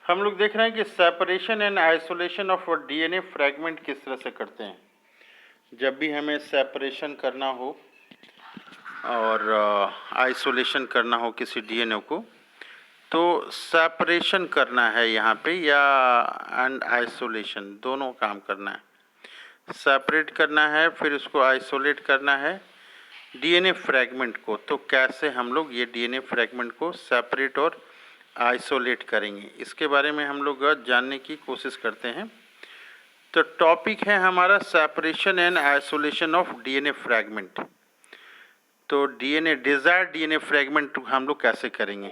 हम लोग देख रहे हैं कि separation and isolation of DNA fragment किस तरह से करते हैं। जब भी हमें सेपरेशन करना हो और आइसोलेशन करना हो किसी डीएनए को, तो सेपरेशन करना है यहाँ पे या एंड आइसोलेशन दोनों काम करना है। सेपरेट करना है फिर उसको आइसोलेट करना है डीएनए फ्रैगमेंट को। तो कैसे हम लोग ये डीएनए फ्रैगमेंट को सेपरेट और आइसोलेट करेंगे, इसके बारे में हम लोग जानने की कोशिश करते हैं। तो टॉपिक है हमारा separation and isolation of DNA fragment. तो डीएनए डिजायर्ड डीएनए फ्रैगमेंट हम लोग कैसे करेंगे।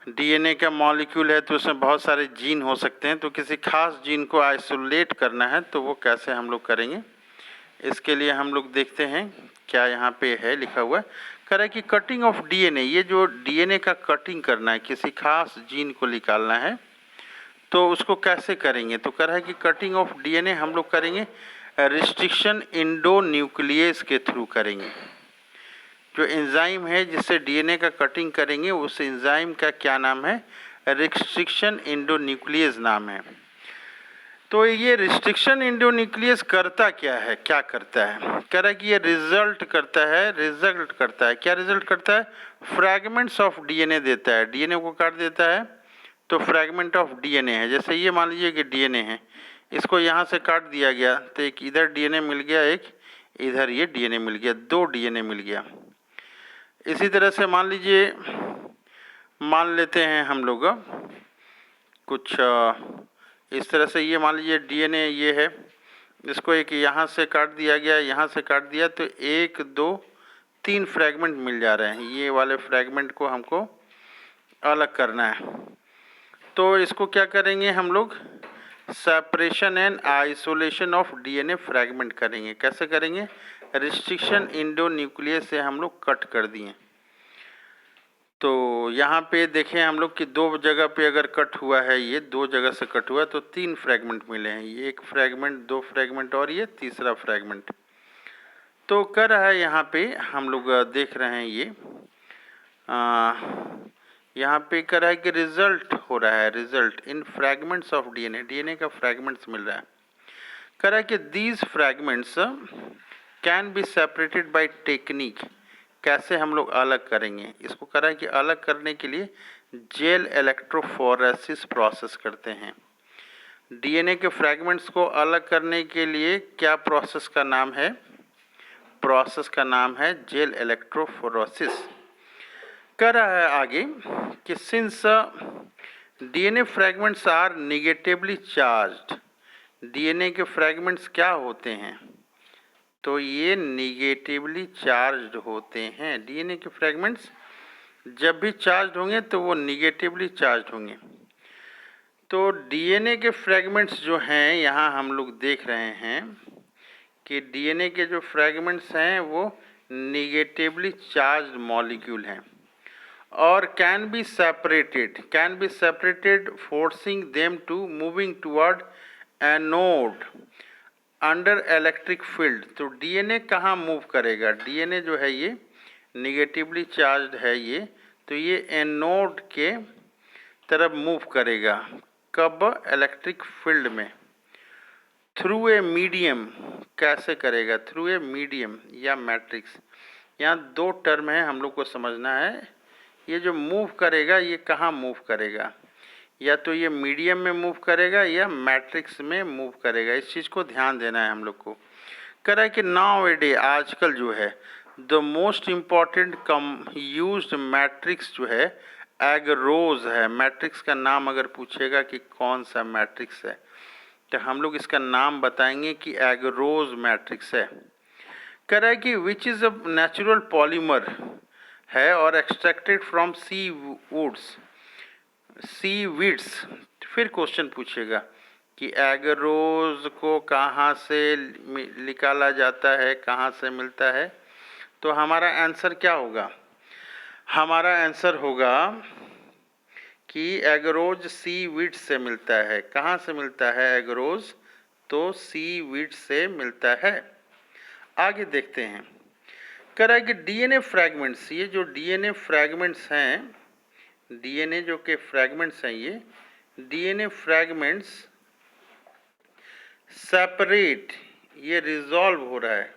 डीएनए का मॉलिक्यूल है तो उसमें बहुत सारे जीन हो सकते हैं, तो किसी खास जीन को आइसोलेट करना है तो वो कैसे हम लोग करेंगे। इसके लिए हम लोग देखते हैं क्या यहाँ पे है लिखा हुआ है। कह रहा है कि कटिंग ऑफ डीएनए, ये जो डीएनए का कटिंग करना है, किसी खास जीन को निकालना है तो उसको कैसे करेंगे। तो कह रहा है कि कटिंग ऑफ डीएनए हम लोग करेंगे रिस्ट्रिक्शन इंडोन्यूक्लियस के थ्रू करेंगे। जो एंजाइम है जिससे डीएनए का कटिंग करेंगे उस एंजाइम का क्या नाम है, रिस्ट्रिक्शन इंडोन्यूक्लियस नाम है। तो ये रिस्ट्रिक्शन इंडोन्यूक्लियस करता क्या है, क्या करता है। कह रहा है कि ये रिजल्ट करता है क्या रिजल्ट करता है, फ्रैगमेंट्स ऑफ डीएनए देता है। डीएनए को काट देता है तो फ्रैगमेंट ऑफ डीएनए है। जैसे ये मान लीजिए कि डीएनए है, इसको यहाँ से काट दिया गया तो एक इधर डीएनए मिल गया, एक इधर ये डीएनए मिल गया, दो डीएनए मिल गया। इसी तरह से मान लीजिए, मान लेते हैं हम लोग कुछ इस तरह से, ये मान लीजिए डीएनए ये है, इसको एक यहाँ से काट दिया गया, यहाँ से काट दिया, तो एक दो तीन फ्रैगमेंट मिल जा रहे हैं। ये वाले फ्रैगमेंट को हमको अलग करना है। तो इसको क्या करेंगे हम लोग, separation and isolation of DNA fragment करेंगे। कैसे करेंगे, रिस्ट्रिक्शन इंडोन्यूक्लियस से हम लोग कट कर दिए। तो यहाँ पे देखें हम लोग कि दो जगह पे अगर कट हुआ है, ये दो जगह से कट हुआ तो तीन फ्रैगमेंट मिले हैं, ये एक फ्रैगमेंट, दो फ्रैगमेंट और ये तीसरा फ्रैगमेंट। तो कर रहा है यहाँ पे हम लोग देख रहे हैं ये यहाँ पे कर रहा है कि रिजल्ट हो रहा है, result in fragments of DNA, DNA का फ्रैगमेंट्स मिल रहा है। कर रहा है कि these fragments can be separated by technique. कैसे हम लोग अलग करेंगे इसको, कह रहा है कि अलग करने के लिए जेल इलेक्ट्रोफोरेसिस प्रोसेस करते हैं। डीएनए के फ्रैगमेंट्स को अलग करने के लिए क्या प्रोसेस का नाम है, प्रोसेस का नाम है जेल इलेक्ट्रोफोरेसिस। कह रहा है आगे कि since DNA fragments are negatively charged, DNA के फ्रैगमेंट्स क्या होते हैं, तो ये निगेटिवली चार्ज्ड होते हैं। डीएनए के फ्रैगमेंट्स जब भी चार्ज्ड होंगे तो वो निगेटिवली चार्ज्ड होंगे। तो डीएनए के फ्रैगमेंट्स जो हैं, यहाँ हम लोग देख रहे हैं कि डीएनए के जो फ्रैगमेंट्स हैं वो निगेटिवली चार्ज्ड मॉलिक्यूल हैं और can be separated forcing them to moving toward anode under electric field. तो डीएनए कहाँ मूव करेगा, डीएनए जो है ये निगेटिवली चार्ज्ड है ये, तो ये एनोड के तरफ मूव करेगा। कब, इलेक्ट्रिक फील्ड में। थ्रू ए मीडियम, कैसे करेगा, थ्रू ए मीडियम या मैट्रिक्स। यहाँ दो टर्म है हम लोग को समझना है। ये जो मूव करेगा ये कहाँ मूव करेगा, या तो ये मीडियम में मूव करेगा या मैट्रिक्स में मूव करेगा, इस चीज़ को ध्यान देना है हम लोग को। कह रहा है कि नाउ ए डे, आजकल जो है the most important used matrix जो है एगरोज है। मैट्रिक्स का नाम अगर पूछेगा कि कौन सा मैट्रिक्स है तो हम लोग इसका नाम बताएंगे कि एगरोज मैट्रिक्स है। कह रहा है कि which is a natural polymer है और extracted from sea woods, seaweeds. फिर क्वेश्चन पूछेगा कि एगरोज को कहाँ से निकाला जाता है, कहाँ से मिलता है। तो हमारा आंसर क्या होगा, हमारा आंसर होगा कि एगरोज सी वीड्स से मिलता है। कहाँ से मिलता है एगरोज, तो सी वीड्स से मिलता है। आगे देखते हैं। कह रहा है कि डीएनए फ्रैगमेंट्स, ये जो डीएनए फ्रैगमेंट्स हैं, डीएनए जो के फ्रैगमेंट्स हैं डीएनए फ्रैगमेंट्स सेपरेट, ये रिजॉल्व हो रहा है।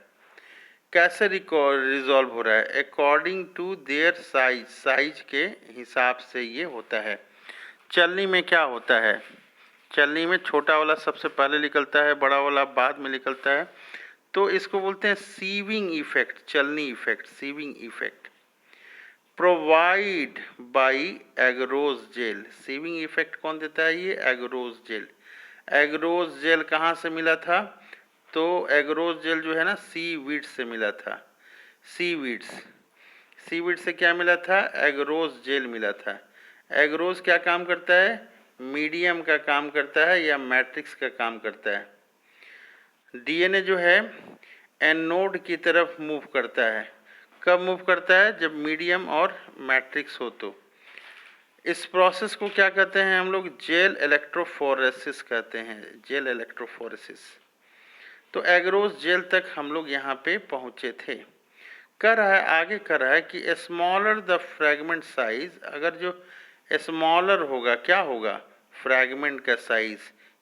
कैसे रिजॉल्व हो रहा है? According to their size, size के हिसाब से ये होता है। चलनी में क्या होता है? चलनी में छोटा वाला सबसे पहले निकलता है, बड़ा वाला बाद में निकलता है। तो इसको बोलते हैं सीविंग इफेक्ट, चलनी effect, sieving effect. Provide by agarose gel, sieving effect कौन देता है? ये एगरोज जेल। एगरोज जेल कहाँ से मिला था? तो एगरोज जेल जो है ना, सीवीड से मिला था। सीवीड्स, सीवीड से क्या मिला था? एगरोज जेल मिला था। एगरोज क्या काम करता है? मीडियम का काम करता है या मैट्रिक्स का काम करता है। डीएनए जो है एनोड की तरफ मूव करता है। कब मूव करता है? जब मीडियम और मैट्रिक्स हो। तो इस प्रोसेस को क्या कहते हैं हम लोग? जेल इलेक्ट्रोफोरेसिस कहते हैं, जेल इलेक्ट्रोफोरेसिस। तो एगरोज जेल तक हम लोग यहाँ पे पहुँचे थे। कह रहा है, आगे कह रहा है कि स्मॉलर द फ्रैगमेंट साइज, अगर जो स्मॉलर होगा, क्या होगा? फ्रैगमेंट का साइज।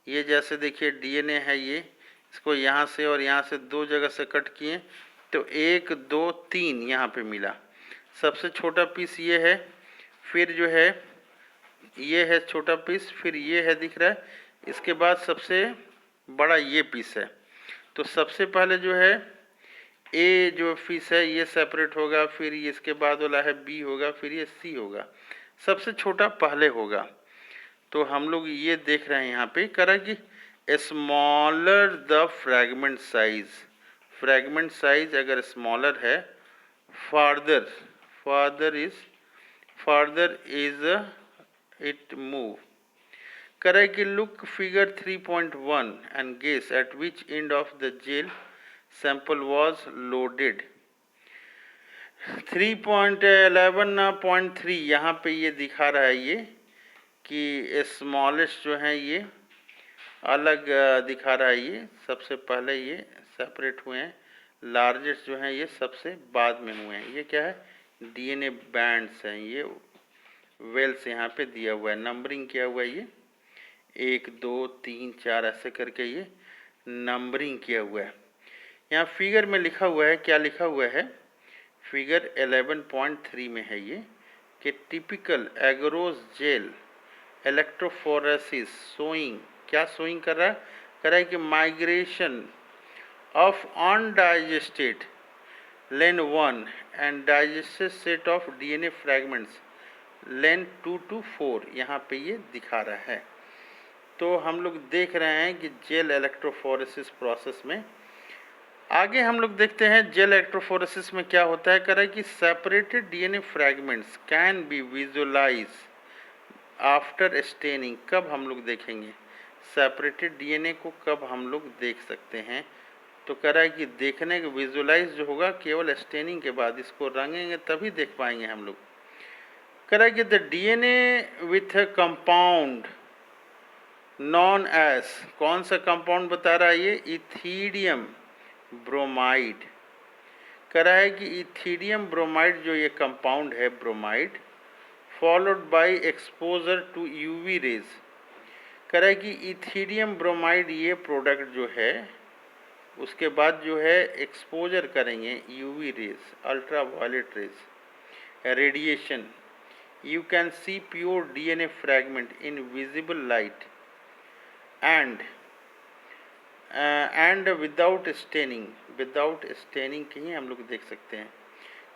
ये जैसे देखिए डीएनए है, ये इसको यहाँ से और यहाँ से दो जगह से कट किए, तो 1 2 3 यहाँ पे मिला। सबसे छोटा पीस ये है, फिर जो है ये है छोटा पीस, फिर ये है दिख रहा है, इसके बाद सबसे बड़ा ये पीस है। तो सबसे पहले जो है ए जो पीस है ये सेपरेट होगा, फिर ये इसके बाद वाला है बी होगा, फिर ये सी होगा। सबसे छोटा पहले होगा। तो हम लोग ये देख रहे हैं यहाँ पे करा कि smaller the fragment size, fragment size अगर स्मॉलर है, farther, farther is it move. करे कि look figure 3.1 and guess at which end of the gel sample was loaded. 3.11.3 यहाँ पे ये दिखा रहा है ये कि स्मॉलेस्ट जो है ये अलग दिखा रहा है, ये सबसे पहले ये सेपरेट हुए हैं, लार्जेस्ट जो है ये सबसे बाद में हुए हैं। ये क्या है? डीएनए बैंड्स हैं, ये वेल्स यहाँ पे दिया हुआ है, नंबरिंग किया हुआ है, ये 1 2 3 4 ऐसे करके ये नंबरिंग किया हुआ है। यहाँ फिगर में लिखा हुआ है, क्या लिखा हुआ है? फिगर 11.3 में है ये कि typical agarose gel electrophoresis showing, क्या शोइंग कर रहा है? कर रहा है कि migration of undigested lane 1 and digested set of DNA fragments lane 2 to 4, यहाँ पे ये दिखा रहा है। तो हम लोग देख रहे हैं कि जेल इलेक्ट्रोफोरेसिस प्रोसेस में आगे हम लोग देखते हैं जेल इलेक्ट्रोफोरेसिस में क्या होता है। कह रहा है कि separated DNA fragments can be visualize after staining. कब हम लोग देखेंगे सेपरेटेड डीएनए को? कब हम लोग देख सकते हैं? तो कह रहा है कि देखने के विजुअलाइज जो होगा केवल स्टेनिंग के बाद, इसको रंगेंगे तभी देख पाएंगे हम लोग। कह रहा है कि the DNA with compound known as, कौन सा कंपाउंड बता रहा है ये? Ethidium bromide. कह रहा है कि इथीडियम ब्रोमाइड जो ये कंपाउंड है bromide, followed by exposure to UV rays. कह रहा है कि इथीडियम ब्रोमाइड ये प्रोडक्ट जो है उसके बाद जो है एक्सपोजर करेंगे UV rays, ultraviolet rays, radiation, you can see pure DNA fragment in visible light and without staining, without staining कहीं हम लोग देख सकते हैं।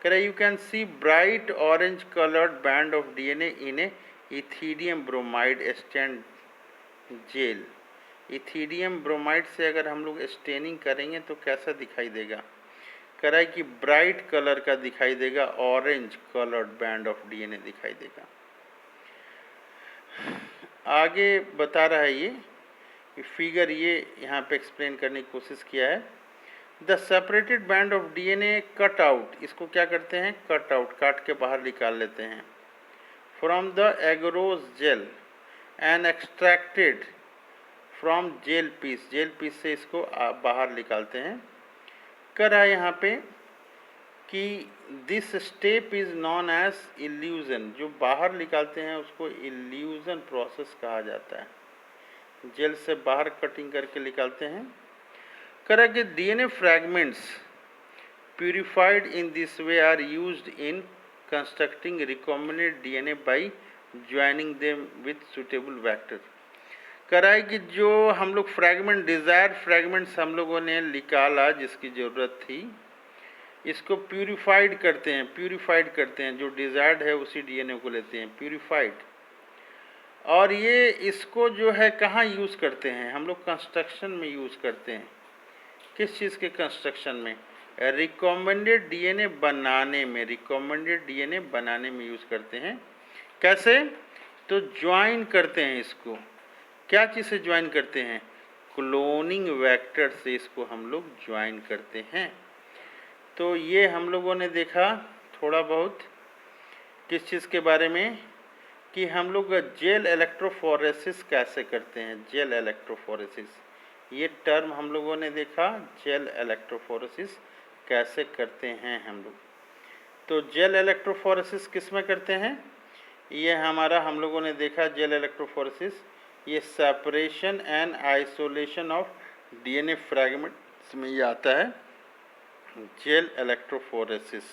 कह रहे you can see bright orange colored band of DNA in a ethidium bromide stain gel। Ethidium bromide से अगर हम लोग स्टेनिंग करेंगे तो कैसा दिखाई देगा? कह रहा है कि ब्राइट कलर का दिखाई देगा, orange coloured band of DNA दिखाई देगा। आगे बता रहा है ये फिगर, ये यहाँ पे एक्सप्लेन करने की कोशिश किया है। The separated band of DNA cut out, इसको क्या करते हैं? कट आउट, काट के बाहर निकाल लेते हैं। From the agarose gel and extracted from gel piece, gel piece से इसको बाहर निकालते हैं। कर रहा है यहाँ पे कि this step is known as elution, जो बाहर निकालते हैं उसको इल्यूजन प्रोसेस कहा जाता है। जेल से बाहर कटिंग करके निकालते हैं। करा कि DNA fragments purified in this way are used in constructing recombinant DNA by joining them with suitable vector. करा है कि जो हम लोग फ्रैगमेंट, डिज़ायर्ड फ्रैगमेंट्स हम लोगों ने निकाला जिसकी ज़रूरत थी, इसको प्यूरिफाइड करते हैं, जो डिज़ायर्ड है उसी डीएनए को लेते हैं, प्यूरिफाइड। और ये इसको जो है कहाँ यूज़ करते हैं हम लोग? कंस्ट्रक्शन में यूज़ करते हैं। किस चीज़ के कंस्ट्रक्शन में? रिकमेंडेड डीएनए बनाने में, यूज़ करते हैं। कैसे? तो ज्वाइन करते हैं इसको। क्या चीज़ से ज्वाइन करते हैं? क्लोनिंग वेक्टर से इसको हम लोग ज्वाइन करते हैं। तो ये हम लोगों ने देखा थोड़ा बहुत किस चीज़ के बारे में, कि हम लोग जेल इलेक्ट्रोफोरेसिस कैसे करते हैं। जेल इलेक्ट्रोफोरेसिस, ये टर्म हम लोगों ने देखा, जेल इलेक्ट्रोफोरेसिस कैसे करते हैं हम लोग। तो जेल इलेक्ट्रोफोरेसिस किस में करते हैं? ये हमारा हम लोगों ने देखा जेल इलेक्ट्रोफोरेसिस, ये separation and isolation of DNA fragments में ये आता है जेल इलेक्ट्रोफोरेसिस।